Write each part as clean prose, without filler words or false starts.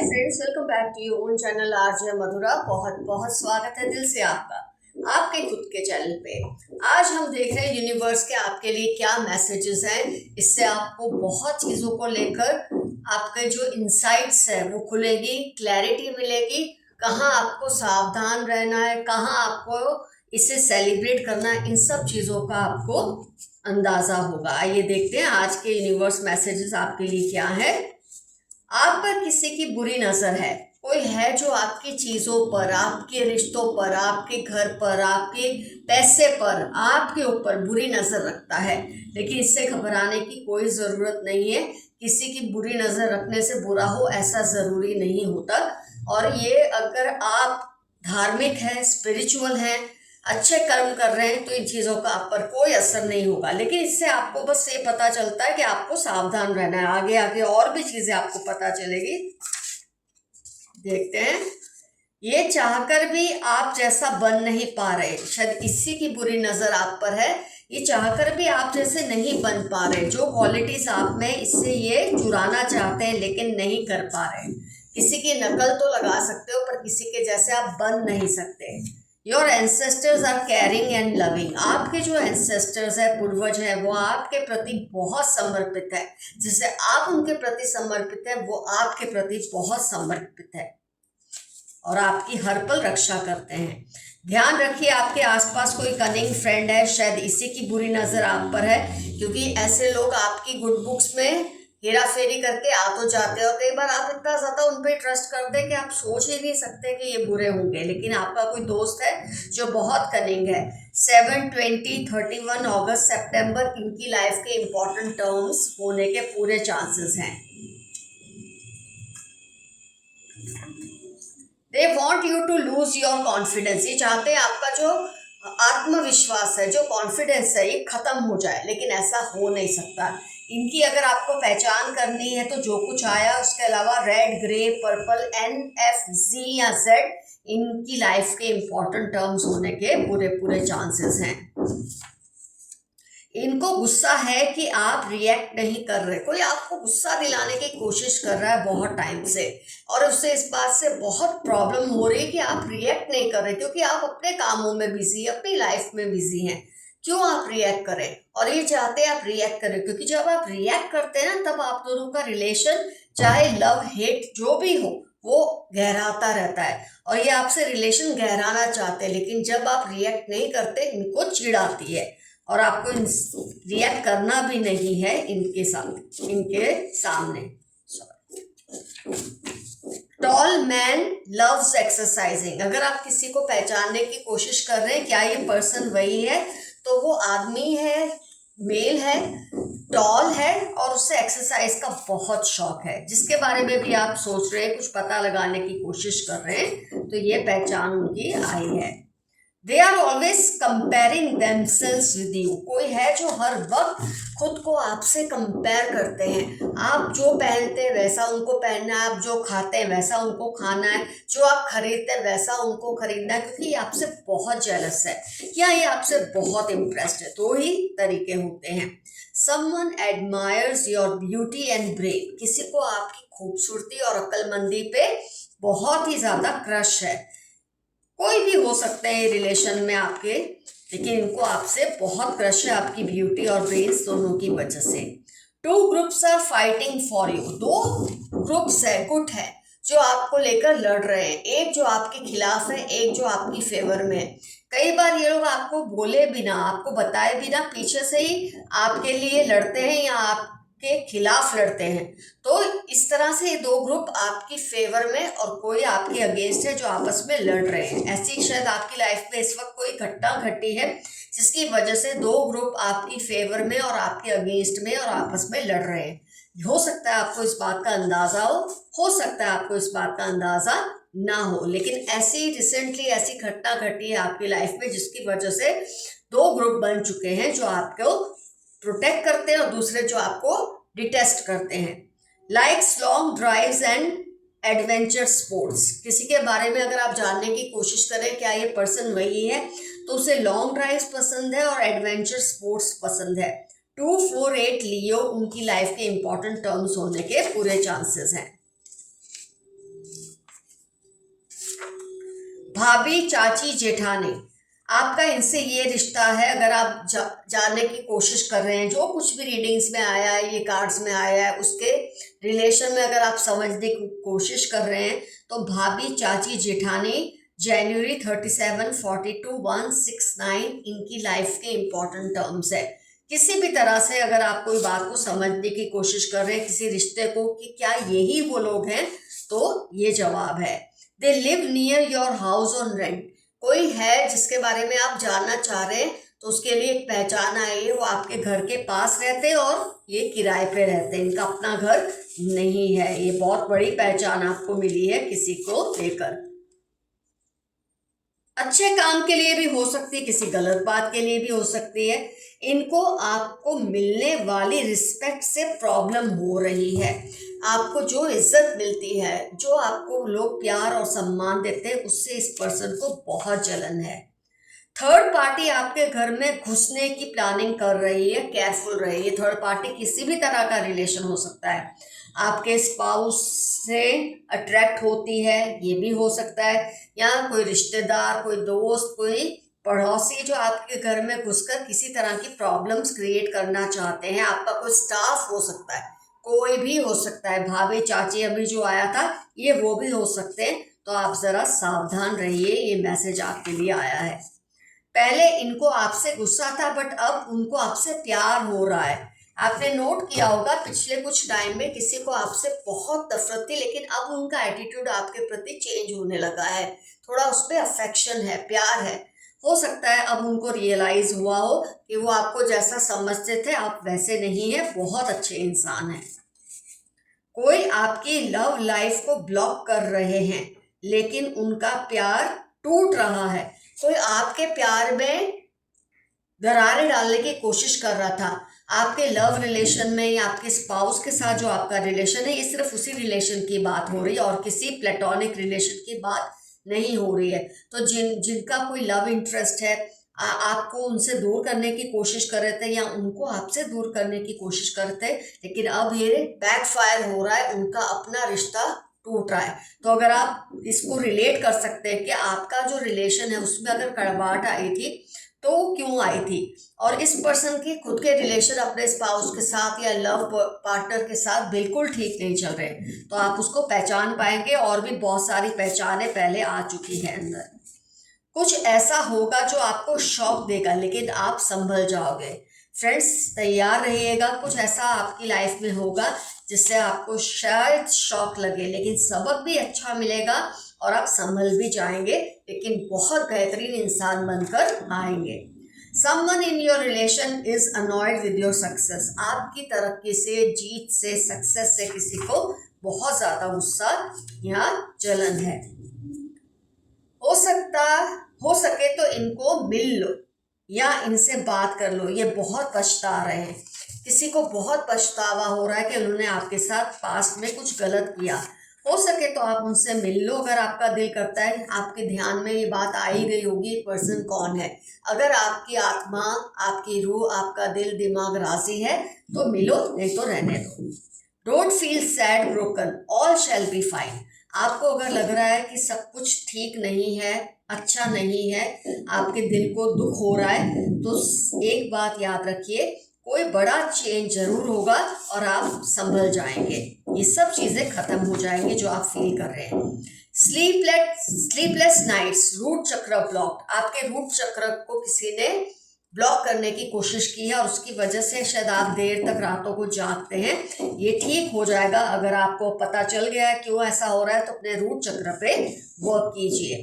Friends, welcome back to your own channel RJ Madhura. बहुत बहुत स्वागत है दिल से आपका आपके खुद के चैनल पे। आज हम देख रहे हैं यूनिवर्स के आपके लिए क्या मैसेजेस हैं। इससे आपको बहुत चीज़ों को लेकर आपके जो इनसाइट्स है वो खुलेगी, क्लैरिटी मिलेगी, कहाँ आपको सावधान रहना है, कहाँ आपको इसे सेलिब्रेट करना है, इन सब चीज़ों का आपको अंदाज़ा होगा। आइए देखते हैं आज के यूनिवर्स मैसेजेस आपके लिए क्या है। आप पर किसी की बुरी नजर है, कोई है जो आपकी चीजों पर, आपके रिश्तों पर, आपके घर पर, आपके पैसे पर, आपके ऊपर बुरी नजर रखता है। लेकिन इससे घबराने की कोई जरूरत नहीं है। किसी की बुरी नजर रखने से बुरा हो ऐसा जरूरी नहीं होता। और ये अगर आप धार्मिक हैं, स्पिरिचुअल हैं, अच्छे कर्म कर रहे हैं तो इन चीज़ों का आप पर कोई असर नहीं होगा। लेकिन इससे आपको बस ये पता चलता है कि आपको सावधान रहना है। आगे आगे और भी चीज़ें आपको पता चलेगी। देखते हैं। ये चाहकर भी आप जैसा बन नहीं पा रहे, शायद इसी की बुरी नज़र आप पर है। ये चाहकर भी आप जैसे नहीं बन पा रहे, जो क्वालिटीज़ आप में, इससे ये चुराना चाहते हैं लेकिन नहीं कर पा रहे। किसी की नकल तो लगा सकते हो पर किसी के जैसे आप बन नहीं सकते। Your ancestors are caring and loving. आपके जो एंसेस्टर्स है, पूर्वज है, वो आपके प्रति बहुत समर्पित है। जिससे आप उनके प्रति समर्पित है, वो आपके प्रति बहुत समर्पित है और आपकी हर पल रक्षा करते हैं। ध्यान रखिए, आपके आसपास कोई कनिंग फ्रेंड है, शायद इसी की बुरी नज़र आप पर है। क्योंकि ऐसे लोग आपकी गुड बुक्स में हेरा फेरी करके आ तो जाते हो। कई बार आप इतना ज़्यादा उन पर ट्रस्ट करते हैं कि आप सोच ही नहीं सकते कि ये बुरे होंगे। लेकिन आपका कोई दोस्त है जो बहुत कनिंग है। 7, 20, 31 अगस्त, सितंबर इनकी लाइफ के इम्पोर्टेंट टर्म्स होने के पूरे चांसेस हैं। They want you to lose your confidence. ये चाहते हैं आपका जो आत्मविश्वास है, जो कॉन्फिडेंस है, ये खत्म हो जाए। लेकिन ऐसा हो नहीं सकता। इनकी अगर आपको पहचान करनी है तो जो कुछ आया उसके अलावा red, grey, purple, NF, Z या Z इनकी लाइफ के इम्पोर्टेंट टर्म्स होने के पूरे पूरे चांसेस हैं। इनको गुस्सा है कि आप रिएक्ट नहीं कर रहे। कोई आपको गुस्सा दिलाने की कोशिश कर रहा है बहुत टाइम से, और उससे इस बात से बहुत प्रॉब्लम हो रही है कि आप रिएक्ट नहीं कर रहे, क्योंकि आप अपने कामों में बिजी, अपनी लाइफ में बिजी हैं। क्यों आप रिएक्ट करें? और ये चाहते हैं आप रिएक्ट करें, क्योंकि जब आप रिएक्ट करते हैं ना, तब आप दोनों का रिलेशन, चाहे लव हेट जो भी हो, वो गहराता रहता है। और ये आपसे रिलेशन गहराना चाहते हैं। लेकिन जब आप रिएक्ट नहीं करते, इनको चिढ़ आती है और आपको रिएक्ट करना भी नहीं है इनके सामने। Tall man loves exercising. अगर आप किसी को पहचानने की कोशिश कर रहे हैं क्या ये पर्सन वही है, तो वो आदमी है, मेल है, टॉल है और उससे एक्सरसाइज का बहुत शौक है। जिसके बारे में भी आप सोच रहे हैं, कुछ पता लगाने की कोशिश कर रहे हैं, तो ये पहचान उनकी आई है। They are always comparing themselves with you। कोई है जो हर वक्त खुद को आपसे कंपेयर करते हैं। आप जो पहनते हैं वैसा उनको पहनना है, आप जो खाते हैं वैसा उनको खाना है, जो आप खरीदते हैं वैसा उनको खरीदना है, क्योंकि ये आपसे बहुत जेलस है या ये आपसे बहुत इम्प्रेस्ड है। दो ही तरीके होते हैं। Someone admires your beauty and brain। किसी को आपकी खूबसूरती और अक्लमंदी पे बहुत ही ज़्यादा क्रश है। कोई भी हो सकते हैं रिलेशन में आपके, लेकिन इनको आपसे बहुत क्रश है, आपकी ब्यूटी और ब्रेन्स दोनों की वजह से। 2 groups are fighting for you. 2 groups है, गुट है, जो आपको लेकर लड़ रहे हैं। एक जो आपके खिलाफ है, एक जो आपकी फेवर में है। कई बार ये लोग आपको बोले बिना, आपको बताए बिना पीछे से ही आपके लिए लड़ते हैं या आपके खिलाफ लड़ते हैं। तो इस तरह से ये 2 ग्रुप आपकी फेवर में और कोई आपके अगेंस्ट है, जो आपस में लड़ रहे हैं। ऐसी शायद आपकी लाइफ में इस वक्त कोई घटना घटी है जिसकी वजह से 2 ग्रुप आपकी फेवर में और आपके अगेंस्ट में और आपस में लड़ रहे हैं। हो सकता है आपको इस बात का अंदाजा हो सकता है आपको इस बात का अंदाजा ना हो। लेकिन ऐसी रिसेंटली ऐसी घटना घटी है आपकी लाइफ में जिसकी वजह से 2 ग्रुप बन चुके हैं, जो आपको प्रोटेक्ट करते हैं और दूसरे जो आपको डिटेस्ट करते हैं। Likes long drives and adventure sports. किसी के बारे में अगर आप जानने की कोशिश करें क्या ये पर्सन वही है, तो उसे लॉन्ग ड्राइव्स पसंद है और एडवेंचर स्पोर्ट्स पसंद है। 2, 4, 8 लियो उनकी लाइफ के इंपॉर्टेंट टर्म्स होने के पूरे चांसेस हैं। भाभी, चाची, जेठानी, आपका इनसे ये रिश्ता है। अगर आप जानने की कोशिश कर रहे हैं, जो कुछ भी रीडिंग्स में आया है, ये कार्ड्स में आया है, उसके रिलेशन में अगर आप समझने की कोशिश कर रहे हैं, तो भाभी, चाची, जेठानी जनवरी 37, 42, 169 इनकी लाइफ के इंपॉर्टेंट टर्म्स है। किसी भी तरह से अगर आप कोई बात को समझने की कोशिश कर रहे हैं, किसी रिश्ते को, कि क्या यही वो लोग हैं, तो ये जवाब है। They live near your house on rent, कोई है जिसके बारे में आप जानना चाह रहे हैं, तो उसके लिए एक पहचान आई है। वो आपके घर के पास रहते हैं और ये किराए पे रहते हैं, इनका अपना घर नहीं है। ये बहुत बड़ी पहचान आपको मिली है किसी को लेकर। अच्छे काम के लिए भी हो सकती है, किसी गलत बात के लिए भी हो सकती है। इनको आपको मिलने वाली रिस्पेक्ट से प्रॉब्लम हो रही है। आपको जो इज्जत मिलती है, जो आपको लोग प्यार और सम्मान देते हैं, उससे इस पर्सन को बहुत जलन है। थर्ड पार्टी आपके घर में घुसने की प्लानिंग कर रही है, केयरफुल रहिए। थर्ड पार्टी किसी भी तरह का रिलेशन हो सकता है, आपके स्पाउस से अट्रैक्ट होती है, ये भी हो सकता है, या कोई रिश्तेदार, कोई दोस्त, कोई पड़ोसी जो आपके घर में घुसकर किसी तरह की प्रॉब्लम्स क्रिएट करना चाहते हैं। आपका कोई स्टाफ हो सकता है, कोई भी हो सकता है, भाभी, चाची अभी जो आया था ये वो भी हो सकते हैं। तो आप ज़रा सावधान रहिए, ये मैसेज आपके लिए आया है। पहले इनको आपसे गुस्सा था, बट अब उनको आपसे प्यार हो रहा है। आपने नोट किया होगा पिछले कुछ टाइम में किसी को आपसे बहुत नफरत थी, लेकिन अब उनका एटीट्यूड आपके प्रति चेंज होने लगा है। थोड़ा उस पर अफेक्शन है, प्यार है। हो सकता है अब उनको रियलाइज हुआ हो कि वो आपको जैसा समझते थे आप वैसे नहीं है, बहुत अच्छे इंसान हैं। कोई आपकी लव लाइफ को ब्लॉक कर रहे हैं, लेकिन उनका प्यार टूट रहा है। कोई आपके प्यार में दरारें डालने की कोशिश कर रहा था। आपके लव रिलेशन में या आपके स्पाउस के साथ जो आपका रिलेशन है, ये सिर्फ उसी रिलेशन की बात हो रही है और किसी प्लेटोनिक रिलेशन की बात नहीं हो रही है। तो जिनका कोई लव इंटरेस्ट है, आपको उनसे दूर करने की कोशिश कर रहे थे या उनको आपसे दूर करने की कोशिश कर रहे थे, लेकिन अब ये बैकफायर हो रहा है, उनका अपना रिश्ता टूट रहा है। तो अगर आप इसको रिलेट कर सकते हैं कि आपका जो रिलेशन है उसमें अगर कड़वाहट आई थी तो क्यों आई थी, और इस पर्सन के खुद के रिलेशन अपने स्पाउस के साथ या लव पार्टनर के साथ बिल्कुल ठीक नहीं चल रहे, तो आप उसको पहचान पाएंगे। और भी बहुत सारी पहचानें पहले आ चुकी हैं अंदर। कुछ ऐसा होगा जो आपको शॉक देगा, लेकिन आप संभल जाओगे। फ्रेंड्स, तैयार रहिएगा, कुछ ऐसा आपकी लाइफ में होगा जिससे आपको शायद शॉक लगे, लेकिन सबक भी अच्छा मिलेगा और आप संभल भी जाएंगे, लेकिन बहुत बेहतरीन इंसान बनकर आएंगे। Someone in your relation is annoyed with your success. आपकी तरक्की से, जीत से, सक्सेस से किसी को बहुत ज़्यादा गुस्सा या जलन है। हो सके तो इनको मिल लो या इनसे बात कर लो। ये बहुत पछता रहे हैं, किसी को बहुत पछतावा हो रहा है कि उन्होंने आपके साथ पास्ट में कुछ गलत किया। हो सके तो आप उनसे मिल लो अगर आपका दिल करता है। आपके ध्यान में ये बात आ ही गई होगी पर्सन कौन है। अगर आपकी आत्मा, आपकी रूह, आपका दिल दिमाग राजी है तो मिलो, नहीं तो रहने दो। Don't feel sad broken, all shall be fine. आपको अगर लग रहा है कि सब कुछ ठीक नहीं है, अच्छा नहीं है, आपके दिल को दुख हो रहा है, तो एक बात याद रखिए, कोई बड़ा चेंज जरूर होगा और आप संभल जाएंगे। ये सब चीज़ें खत्म हो जाएंगी जो आप फील कर रहे हैं। स्लीपलेस नाइट्स, रूट चक्र ब्लॉक। आपके रूट चक्र को किसी ने ब्लॉक करने की कोशिश की है और उसकी वजह से शायद आप देर तक रातों को जागते हैं। ये ठीक हो जाएगा। अगर आपको पता चल गया है क्यों ऐसा हो रहा है तो अपने रूट चक्र पे वर्क कीजिए।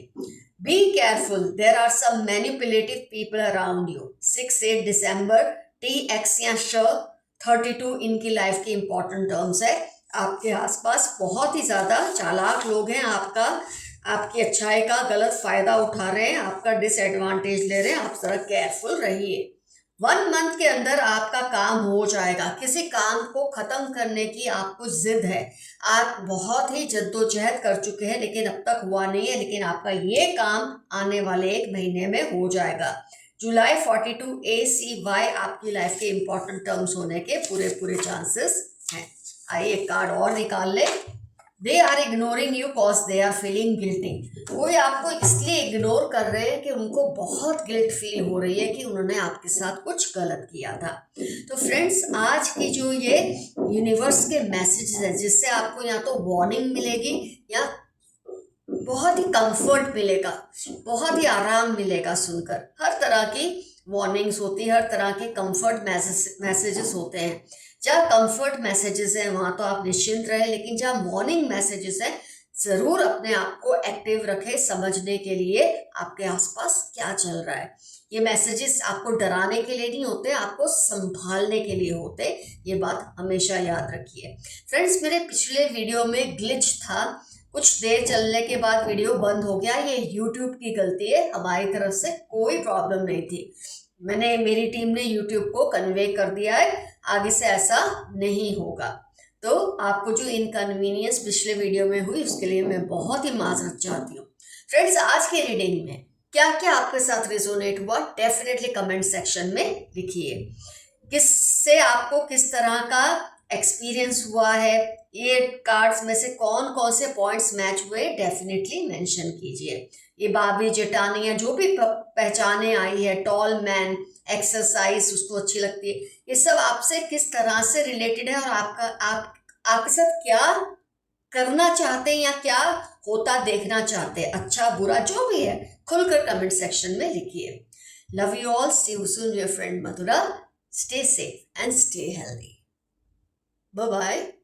Be careful, there are some manipulative people around you. 6-8 December, TX या श 32 इनकी लाइफ की इंपॉर्टेंट टर्म्स है। आपके आसपास बहुत ही ज़्यादा चालाक लोग हैं, आपकी अच्छाई का गलत फ़ायदा उठा रहे हैं, आपका डिसएडवांटेज ले रहे हैं। आप ज़रा केयरफुल रहिए। 1 मंथ के अंदर आपका काम हो जाएगा। किसी काम को ख़त्म करने की आपको जिद है, आप बहुत ही जद्दोजहद कर चुके हैं लेकिन अब तक हुआ नहीं है, लेकिन आपका ये काम आने वाले 1 महीने में हो जाएगा। जुलाई 42 ACY आपकी लाइफ के इंपॉर्टेंट टर्म्स होने के पूरे चांसेस हैं। आइए एक कार्ड और निकाल ले। They are ignoring you cause they are feeling guilty. कोई आपको इसलिए इग्नोर कर रहे हैं कि उनको बहुत गिल्ट फील हो रही है कि उन्होंने आपके साथ कुछ गलत किया था। तो फ्रेंड्स, आज की जो ये यूनिवर्स के मैसेजेस है, जिससे आपको या तो वार्निंग मिलेगी या बहुत ही कंफर्ट मिलेगा, बहुत ही आराम मिलेगा सुनकर। हर तरह की वार्निंग्स होती है, हर तरह के कंफर्ट मैसेजेस होते हैं। जहाँ कंफर्ट मैसेजेस हैं वहाँ तो आप निश्चिंत रहे, लेकिन जहाँ वार्निंग मैसेजेस हैं ज़रूर अपने आप को एक्टिव रखें, समझने के लिए आपके आसपास क्या चल रहा है। ये मैसेजेस आपको डराने के लिए नहीं होते, आपको संभालने के लिए होते। ये बात हमेशा याद रखिए। फ्रेंड्स, मेरे पिछले वीडियो में ग्लिच था, कुछ देर चलने के बाद वीडियो बंद हो गया। ये यूट्यूब की गलती है, हमारी तरफ से कोई प्रॉब्लम नहीं थी। मेरी टीम ने यूट्यूब को कन्वे कर दिया है, आगे से ऐसा नहीं होगा। तो आपको जो इनकन्वीनियंस पिछले वीडियो में हुई उसके लिए मैं बहुत ही माजरत चाहती हूँ। फ्रेंड्स, आज की रीडिंग में क्या क्या आपके साथ रिजोनेट हुआ डेफिनेटली कमेंट सेक्शन में लिखिए। किससे आपको किस तरह का एक्सपीरियंस हुआ है, ये कार्ड्स में से कौन कौन से पॉइंट्स मैच हुए, डेफिनेटली मेंशन कीजिए। ये बाबी जेठानी जो भी पहचाने आई है, टॉल मैन, एक्सरसाइज उसको अच्छी लगती है, ये सब आपसे किस तरह से रिलेटेड है और आपके साथ क्या करना चाहते हैं या क्या होता देखना चाहते हैं, अच्छा बुरा जो भी है, खुलकर कमेंट सेक्शन में लिखिए। Love you all, C you soon, your friend Mathura. Stay safe and stay healthy. Bye bye.